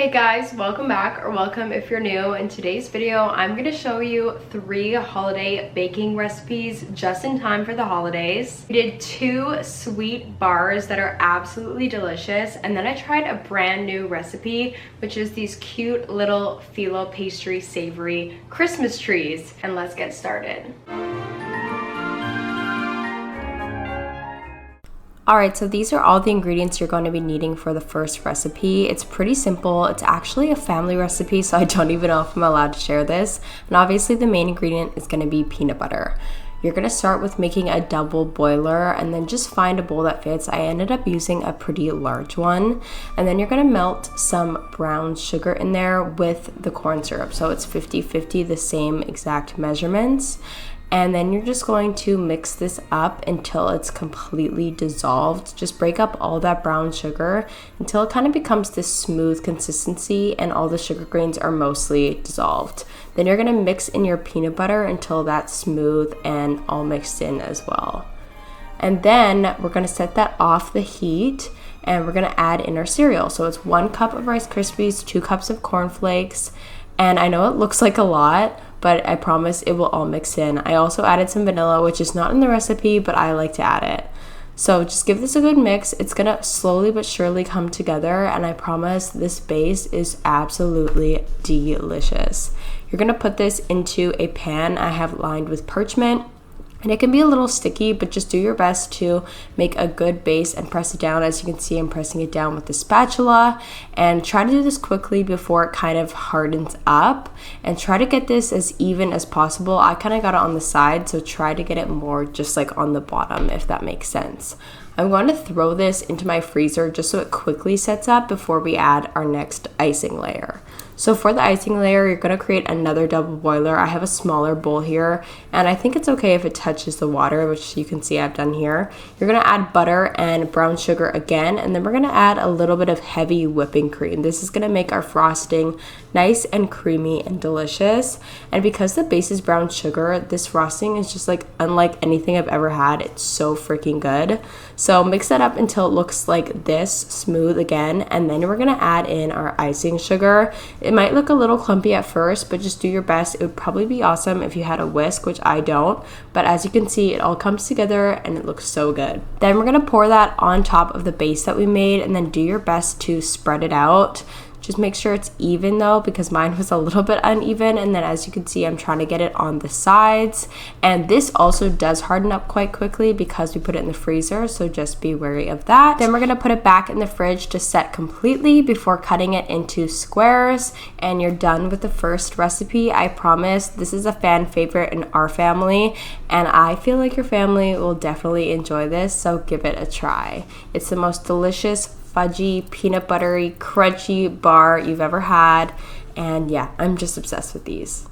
Hey guys, welcome back, or welcome if you're new. In today's video, I'm going to show you 3 holiday baking recipes just in time for the holidays. We did 2 sweet bars that are absolutely delicious, and then I tried a brand new recipe, which is these cute little phyllo pastry savory Christmas trees. And let's get started. Alright, so these are all the ingredients you're going to be needing for the first recipe. It's pretty simple. It's actually a family recipe, so I don't even know if I'm allowed to share this. And obviously the main ingredient is going to be peanut butter. You're going to start with making a double boiler and then just find a bowl that fits. I ended up using a pretty large one. And then you're going to melt some brown sugar in there with the corn syrup. So it's 50-50, the same exact measurements. And then you're just going to mix this up until it's completely dissolved. Just break up all that brown sugar until it kind of becomes this smooth consistency and all the sugar grains are mostly dissolved. Then you're gonna mix in your peanut butter until that's smooth and all mixed in as well. And then we're gonna set that off the heat and we're gonna add in our cereal. So it's 1 cup of Rice Krispies, 2 cups of cornflakes, and I know it looks like a lot, but I promise it will all mix in. I also added some vanilla, which is not in the recipe, but I like to add it. So just give this a good mix. It's gonna slowly but surely come together, and I promise this base is absolutely delicious. You're gonna put this into a pan I have lined with parchment. And it can be a little sticky, but just do your best to make a good base and press it down. As you can see, I'm pressing it down with the spatula, and try to do this quickly before it kind of hardens up, and try to get this as even as possible. I kind of got it on the side, so try to get it more just like on the bottom, if that makes sense. I'm going to throw this into my freezer just so it quickly sets up before we add our next icing layer. So for the icing layer, you're going to create another double boiler. I have a smaller bowl here, and I think it's okay if it touches the water, which you can see I've done here. You're going to add butter and brown sugar again, and then we're going to add a little bit of heavy whipping cream. This is going to make our frosting nice and creamy and delicious. And because the base is brown sugar, this frosting is just like unlike anything I've ever had. It's so freaking good. So mix that up until it looks like this, smooth again, and then we're going to add in our icing sugar. It might look a little clumpy at first, but just do your best. It would probably be awesome if you had a whisk, which I don't. But as you can see, it all comes together and it looks so good. Then we're going to pour that on top of the base that we made, and then do your best to spread it out. Just make sure it's even though, because mine was a little bit uneven. And then as you can see, I'm trying to get it on the sides. And this also does harden up quite quickly because we put it in the freezer, so just be wary of that. Then we're going to put it back in the fridge to set completely before cutting it into squares. And you're done with the first recipe. I promise this is a fan favorite in our family, and I feel like your family will definitely enjoy this, so give it a try. It's the most delicious fudgy, peanut buttery, crunchy bar you've ever had, and yeah, I'm just obsessed with these.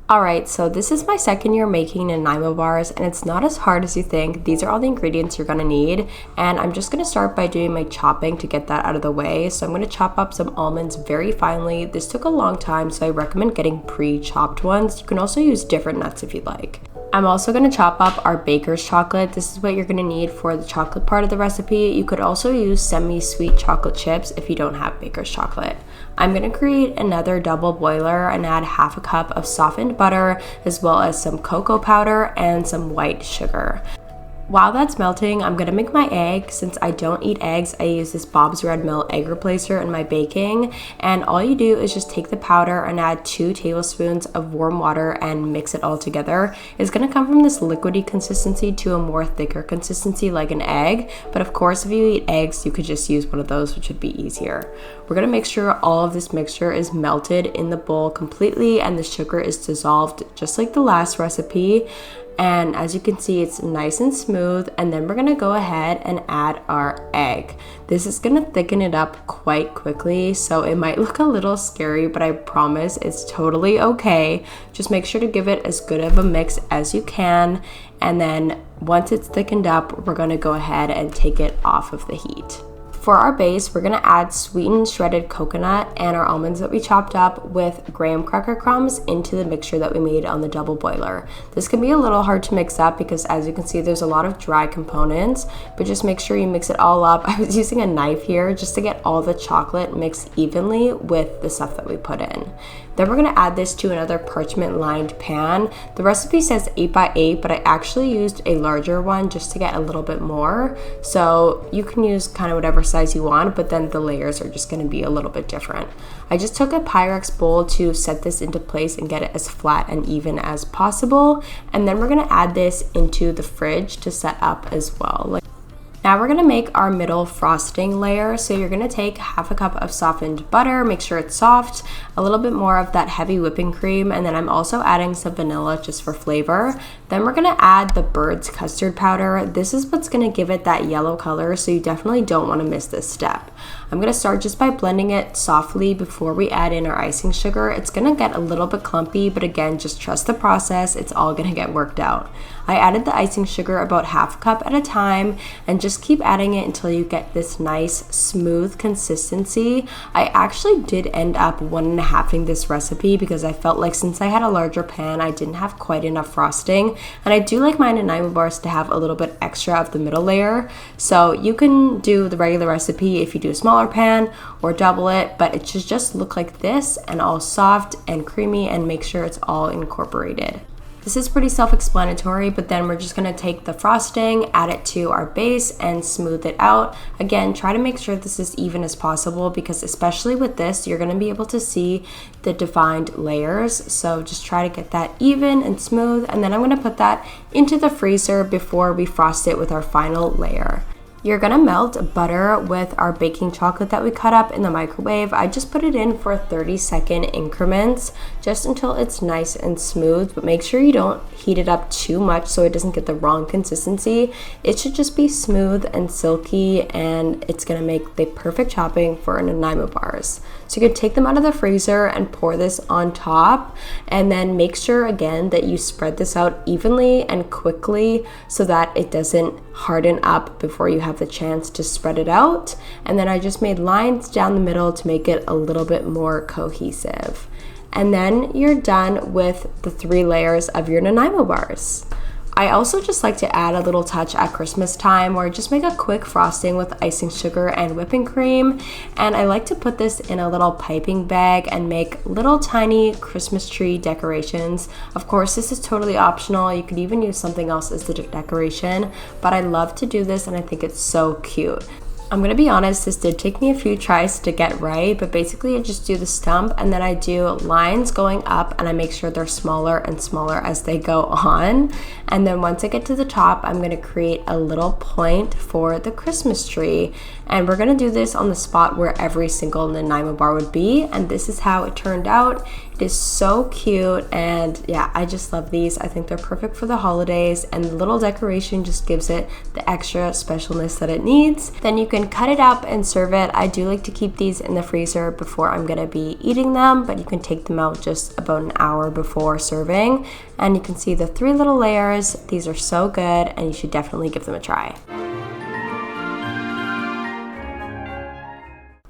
Alright, so this is my second year making Nanaimo bars, and it's not as hard as you think. These are all the ingredients you're gonna need, and I'm just gonna start by doing my chopping to get that out of the way. So I'm gonna chop up some almonds very finely. This took a long time, so I recommend getting pre-chopped ones. You can also use different nuts if you'd like. I'm also going to chop up our baker's chocolate. This is what you're going to need for the chocolate part of the recipe. You could also use semi-sweet chocolate chips if you don't have baker's chocolate. I'm going to create another double boiler and add 1/2 cup of softened butter, as well as some cocoa powder and some white sugar. While that's melting, I'm gonna make my egg. Since I don't eat eggs, I use this Bob's Red Mill egg replacer in my baking. And all you do is just take the powder and add 2 tablespoons of warm water and mix it all together. It's gonna come from this liquidy consistency to a more thicker consistency like an egg. But of course, if you eat eggs, you could just use one of those, which would be easier. We're gonna make sure all of this mixture is melted in the bowl completely and the sugar is dissolved just like the last recipe. And as you can see, it's nice and smooth. And then we're gonna go ahead and add our egg. This is gonna thicken it up quite quickly, so it might look a little scary, but I promise it's totally okay. Just make sure to give it as good of a mix as you can. And then once it's thickened up, we're gonna go ahead and take it off of the heat. For our base, we're gonna add sweetened shredded coconut and our almonds that we chopped up with graham cracker crumbs into the mixture that we made on the double boiler. This can be a little hard to mix up because, as you can see, there's a lot of dry components, but just make sure you mix it all up. I was using a knife here just to get all the chocolate mixed evenly with the stuff that we put in. Then we're gonna add this to another parchment lined pan. The recipe says 8 by 8, but I actually used a larger one just to get a little bit more. So you can use kind of whatever size you want, but then the layers are just gonna be a little bit different. I just took a Pyrex bowl to set this into place and get it as flat and even as possible. And then we're gonna add this into the fridge to set up as well. Now we're gonna make our middle frosting layer. So you're gonna take half a cup of softened butter, make sure it's soft, a little bit more of that heavy whipping cream, and then I'm also adding some vanilla just for flavor. Then we're gonna add the Bird's custard powder. This is what's gonna give it that yellow color, so you definitely don't wanna miss this step. I'm gonna start just by blending it softly before we add in our icing sugar. It's gonna get a little bit clumpy, but again, just trust the process. It's all gonna get worked out. I added the icing sugar about half a cup at a time and just keep adding it until you get this nice smooth consistency. I actually did end up 1.5ing this recipe because I felt like since I had a larger pan, I didn't have quite enough frosting. And I do like my Nanaimo bars to have a little bit extra of the middle layer. So you can do the regular recipe if you do a smaller pan or double it, but it should just look like this and all soft and creamy, and make sure it's all incorporated. This is pretty self-explanatory, but then we're just gonna take the frosting, add it to our base, and smooth it out. Again, try to make sure this is even as possible because especially with this, you're gonna be able to see the defined layers. So just try to get that even and smooth, and then I'm gonna put that into the freezer before we frost it with our final layer. You're gonna melt butter with our baking chocolate that we cut up in the microwave. I just put it in for 30-second increments, just until it's nice and smooth, but make sure you don't heat it up too much so it doesn't get the wrong consistency. It should just be smooth and silky, and it's gonna make the perfect topping for Nanaimo bars. So you can take them out of the freezer and pour this on top, and then make sure again that you spread this out evenly and quickly so that it doesn't harden up before you have the chance to spread it out. And then I just made lines down the middle to make it a little bit more cohesive. And then you're done with the 3 layers of your Nanaimo bars. I also just like to add a little touch at Christmas time where I just make a quick frosting with icing sugar and whipping cream. And I like to put this in a little piping bag and make little tiny Christmas tree decorations. Of course, this is totally optional. You could even use something else as the decoration, but I love to do this and I think it's so cute. I'm gonna be honest, this did take me a few tries to get right, but basically I just do the stump and then I do lines going up and I make sure they're smaller and smaller as they go on. And then once I get to the top, I'm gonna create a little point for the Christmas tree. And we're gonna do this on the spot where every single Nanaimo bar would be. And this is how it turned out. It is so cute, and yeah, I just love these. I think they're perfect for the holidays, and the little decoration just gives it the extra specialness that it needs. Then you can cut it up and serve it. I do like to keep these in the freezer before I'm gonna be eating them, but you can take them out just about an hour before serving. And you can see the 3 little layers. These are so good, and you should definitely give them a try.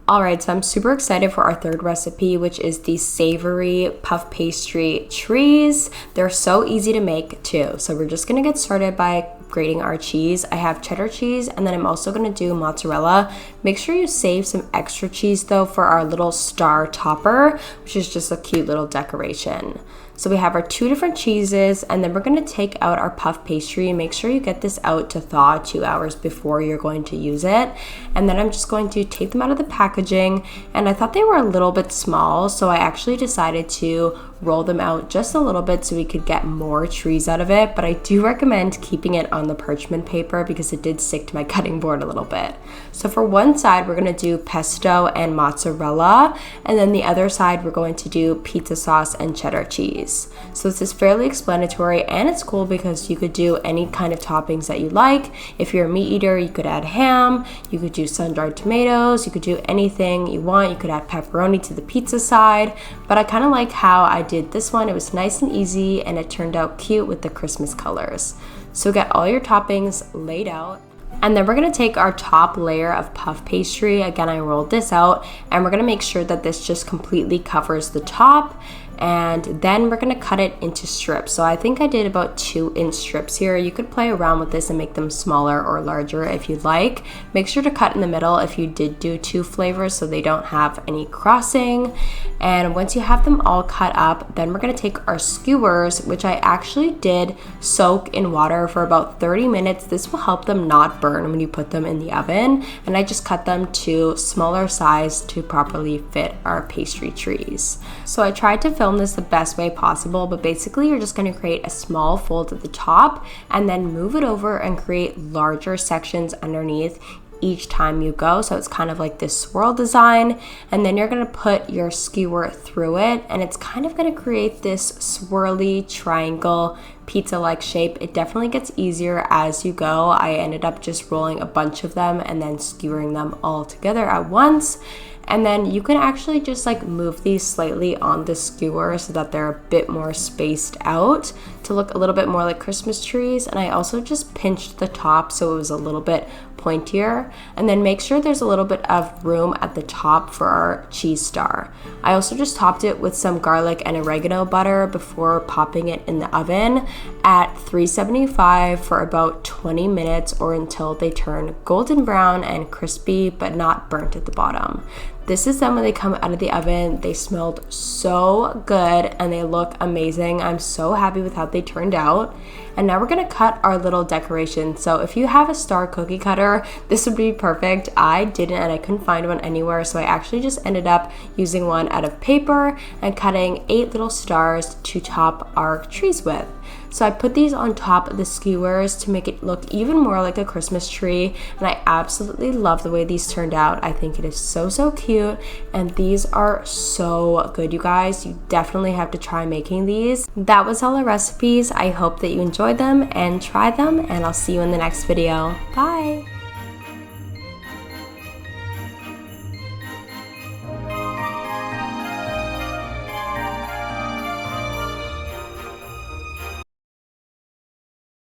Alright, so I'm super excited for our 3rd recipe, which is the savory puff pastry trees. They're so easy to make too. So we're just gonna get started by grating our cheese. I have cheddar cheese, and then I'm also gonna do mozzarella. Make sure you save some extra cheese though for our little star topper, which is just a cute little decoration. So we have our 2 different cheeses, and then we're gonna take out our puff pastry. Make sure you get this out to thaw 2 hours before you're going to use it. And then I'm just going to take them out of the packaging, and I thought they were a little bit small, so I actually decided to roll them out just a little bit so we could get more trees out of it. But I do recommend keeping it on the parchment paper because it did stick to my cutting board a little bit. So for one side, we're gonna do pesto and mozzarella, and then the other side, we're going to do pizza sauce and cheddar cheese. So this is fairly explanatory, and it's cool because you could do any kind of toppings that you like. If you're a meat eater, you could add ham, you could do sun-dried tomatoes, you could do anything you want. You could add pepperoni to the pizza side, but I kind of like how I did this one. It was nice and easy, and it turned out cute with the Christmas colors. So get all your toppings laid out. And then we're gonna take our top layer of puff pastry. Again, I rolled this out, and we're gonna make sure that this just completely covers the top. And then we're gonna cut it into strips. So I think I did about 2-inch strips here. You could play around with this and make them smaller or larger if you'd like. Make sure to cut in the middle if you did do 2 flavors so they don't have any crossing. And once you have them all cut up, then we're gonna take our skewers, which I actually did soak in water for about 30 minutes. This will help them not burn when you put them in the oven. And I just cut them to smaller size to properly fit our pastry trees. So I tried to film this the best way possible, but basically you're just going to create a small fold at the top and then move it over and create larger sections underneath each time you go. So it's kind of like this swirl design, and then you're going to put your skewer through it, and it's kind of going to create this swirly triangle pizza-like shape. It definitely gets easier as you go. I ended up just rolling a bunch of them and then skewering them all together at once. And then you can actually just like move these slightly on the skewer so that they're a bit more spaced out to look a little bit more like Christmas trees. And I also just pinched the top so it was a little bit pointier, and then make sure there's a little bit of room at the top for our cheese star. I also just topped it with some garlic and oregano butter before popping it in the oven at 375 for about 20 minutes or until they turn golden brown and crispy but not burnt at the bottom. This is them when they come out of the oven. They smelled so good and they look amazing. I'm so happy with how they turned out. And now we're gonna cut our little decoration. So if you have a star cookie cutter, this would be perfect. I didn't, and I couldn't find one anywhere, so I actually just ended up using one out of paper and cutting 8 little stars to top our trees with. So I put these on top of the skewers to make it look even more like a Christmas tree, and I absolutely love the way these turned out. I think it is so cute, and these are so good, you guys. You definitely have to try making these. That was all the recipes. I hope that you enjoyed them and tried them, and I'll see you in the next video. Bye!